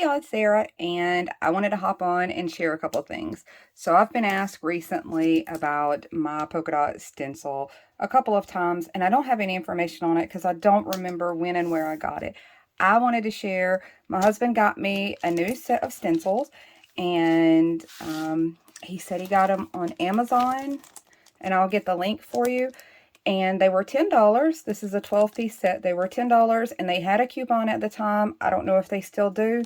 Hey y'all, it's Sarah, and I wanted to hop on and share a couple things. So I've been asked recently about my polka dot stencil a couple of times, and I don't have any information on it because I don't remember when and where I got it. I wanted to share, my husband got me a new set of stencils, and he said he got them on Amazon, and I'll get the link for you. And they were $10. This is a 12-piece set. They were $10, and they had a coupon at the time. I don't know if they still do.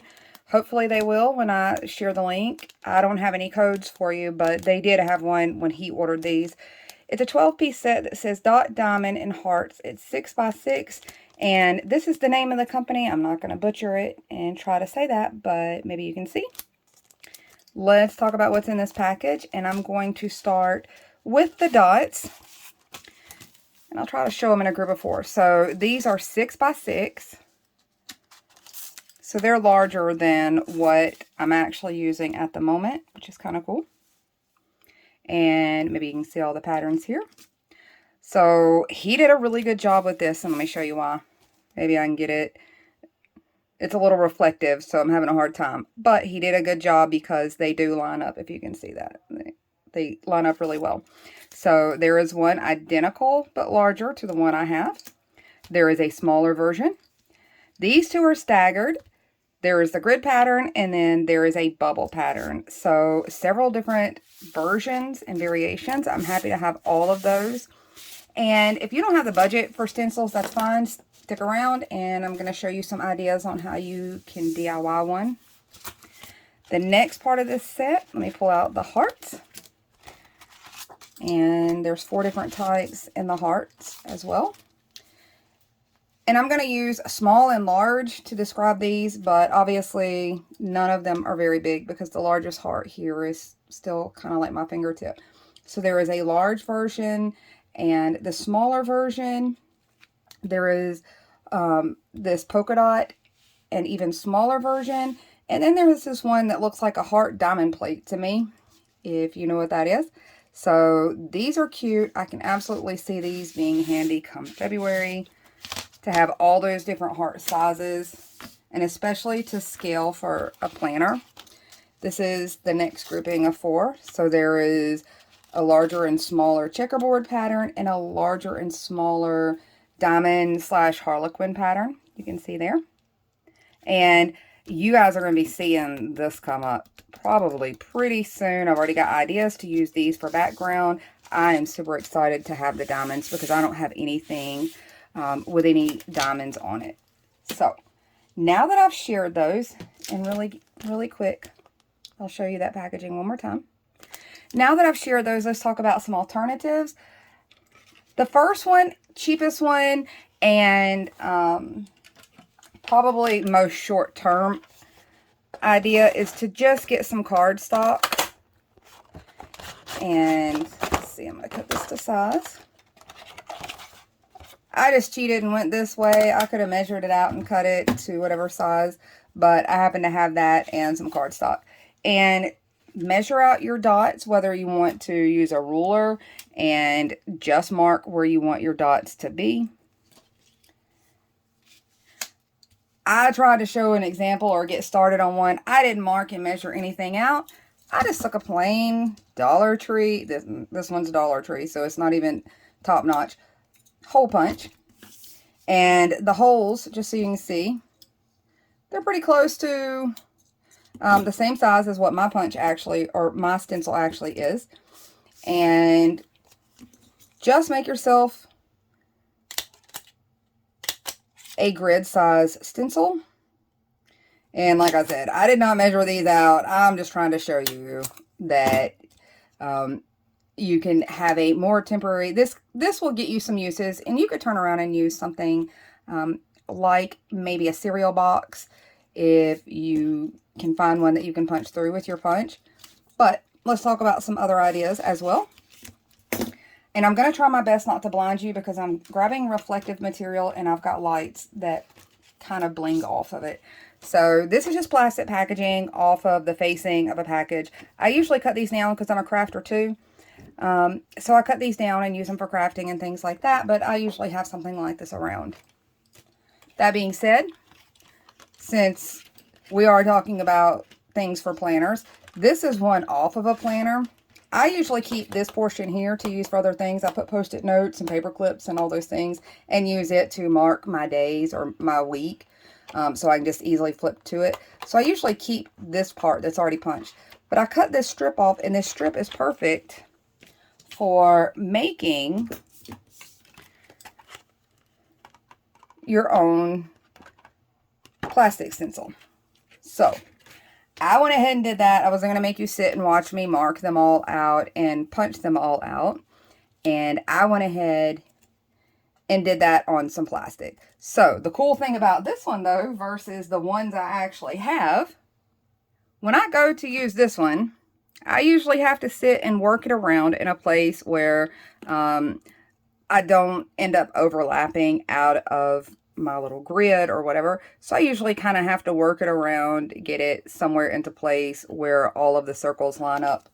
Hopefully they will when I share the link. I don't have any codes for you, but they did have one when he ordered these. It's a 12-piece set that says Dot, Diamond, and Hearts. It's 6x6, and this is the name of the company. I'm not going to butcher it and try to say that, but maybe you can see. Let's talk about what's in this package, and I'm going to start with the dots. And I'll try to show them in a group of 4. So these are 6x6. So they're larger than what I'm actually using at the moment, which is kind of cool. And maybe you can see all the patterns here. So he did a really good job with this, and let me show you why. Maybe I can get it. It's a little reflective, so I'm having a hard time. But he did a good job because they do line up, if you can see that. They line up really well. So there is one identical but larger to the one I have. There is a smaller version. These two are staggered. There is the grid pattern, and then there is a bubble pattern. So several different versions and variations. I'm happy to have all of those. And if you don't have the budget for stencils, that's fine. Stick around, and I'm going to show you some ideas on how you can DIY one. The next part of this set, let me pull out the hearts. And there's 4 different types in the hearts as well. And I'm going to use small and large to describe these, but obviously none of them are very big because the largest heart here is still kind of like my fingertip. So there is a large version and the smaller version. There is this polka dot and even smaller version. And then there's this one that looks like a heart diamond plate to me, if you know what that is. So these are cute. I can absolutely see these being handy come February to have all those different heart sizes, and especially to scale for a planner. This is the next grouping of 4. So there is a larger and smaller checkerboard pattern and a larger and smaller diamond / harlequin pattern. You can see there. And you guys are going to be seeing this come up probably pretty soon. I've already got ideas to use these for background. I am super excited to have the diamonds because I don't have anything with any diamonds on it. So now that I've shared those, and really quick, I'll show you that packaging one more time. Now that I've shared those, let's talk about some alternatives. The first one, cheapest one, and probably most short-term idea is to just get some cardstock. And let's see, I'm going to cut this to size. I just cheated and went this way. I could have measured it out and cut it to whatever size, but I happen to have that and some cardstock. And measure out your dots, whether you want to use a ruler and just mark where you want your dots to be. I tried to show an example or get started on one. I didn't mark and measure anything out. I just took a plain Dollar Tree. This one's Dollar Tree, so it's not even top notch. Hole punch. And the holes, just so you can see, they're pretty close to the same size as what my punch actually, or my stencil actually is. And just make yourself a grid size stencil. And like I said, I did not measure these out. I'm just trying to show you that you can have a more temporary, this will get you some uses, and you could turn around and use something like maybe a cereal box if you can find one that you can punch through with your punch. But let's talk about some other ideas as well. And I'm going to try my best not to blind you because I'm grabbing reflective material and I've got lights that kind of bling off of it. So this is just plastic packaging off of the facing of a package. I usually cut these down because I'm a crafter too. So I cut these down and use them for crafting and things like that, but I usually have something like this around. That being said, since we are talking about things for planners. This is one off of a planner. I usually keep this portion here to use for other things. I put post-it notes and paper clips and all those things and use it to mark my days or my week, so I can just easily flip to it. So I usually keep this part that's already punched. But I cut this strip off, and this strip is perfect for making your own plastic stencil. So I went ahead and did that. I wasn't going to make you sit and watch me mark them all out and punch them all out. And I went ahead and did that on some plastic. So the cool thing about this one, though, versus the ones I actually have, when I go to use this one, I usually have to sit and work it around in a place where I don't end up overlapping out of my little grid or whatever. So I usually kind of have to work it around, get it somewhere into place where all of the circles line up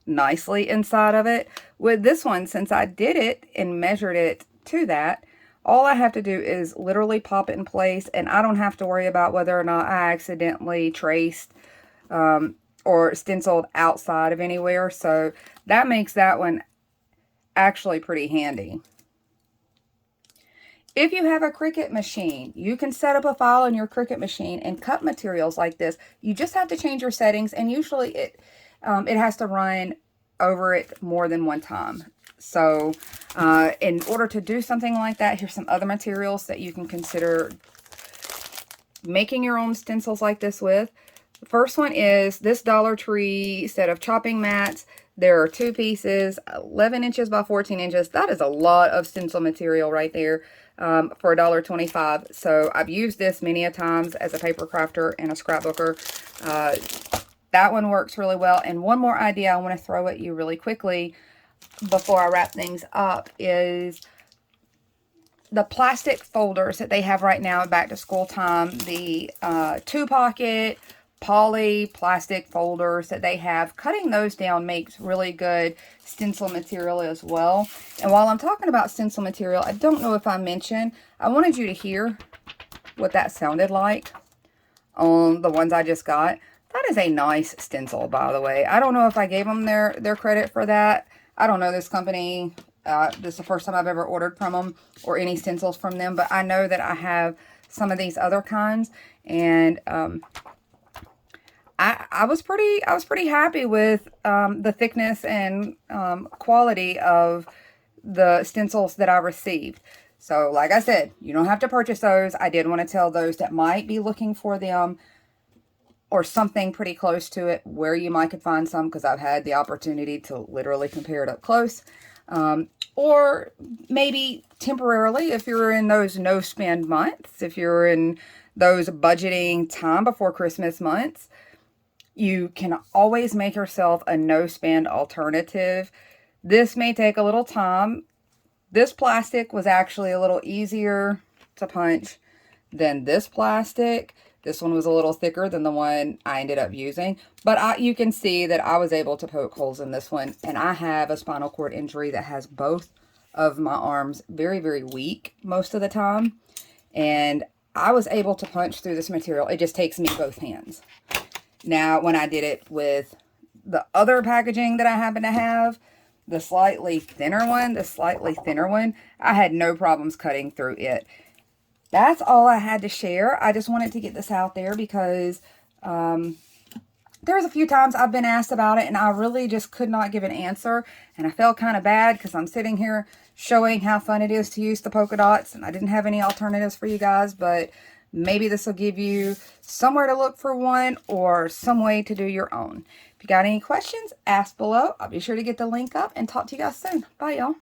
nicely inside of it. With this one, since I did it and measured it to that, all I have to do is literally pop it in place, and I don't have to worry about whether or not I accidentally traced or stenciled outside of anywhere. So that makes that one actually pretty handy. If you have a Cricut machine, you can set up a file in your Cricut machine and cut materials like this. You just have to change your settings, and usually it has to run over it more than one time. So in order to do something like that, here's some other materials that you can consider making your own stencils like this with. The first one is this Dollar Tree set of chopping mats. There are 2 pieces, 11 inches by 14 inches. That is a lot of stencil material right there for $1.25. So I've used this many a times as a paper crafter and a scrapbooker. That one works really well. And one more idea I want to throw at you really quickly before I wrap things up is the plastic folders that they have right now at back to school time. The 2-pocket poly plastic folders that they have, cutting those down makes really good stencil material as well. And while I'm talking about stencil material, I don't know if I mentioned, I wanted you to hear what that sounded like on the ones I just got. That is a nice stencil, by the way. I don't know if I gave them their credit for that. I don't know this company. This is the first time I've ever ordered from them or any stencils from them, but I know that I have some of these other kinds, and I was pretty happy with the thickness and quality of the stencils that I received. So like I said, you don't have to purchase those. I did want to tell those that might be looking for them or something pretty close to it where you might could find some, because I've had the opportunity to literally compare it up close. Or maybe temporarily, if you're in those no-spend months, if you're in those budgeting time before Christmas months, you can always make yourself a no-spend alternative. This may take a little time. This plastic was actually a little easier to punch than this plastic. This one was a little thicker than the one I ended up using. But you can see that I was able to poke holes in this one. And I have a spinal cord injury that has both of my arms very, very weak most of the time. And I was able to punch through this material. It just takes me both hands. Now, when I did it with the other packaging that I happen to have, the slightly thinner one, I had no problems cutting through it. That's all I had to share. I just wanted to get this out there because there's a few times I've been asked about it and I really just could not give an answer. And I felt kind of bad because I'm sitting here showing how fun it is to use the polka dots, and I didn't have any alternatives for you guys, but maybe this will give you somewhere to look for one or some way to do your own. If you got any questions, ask below. I'll be sure to get the link up and talk to you guys soon. Bye, y'all.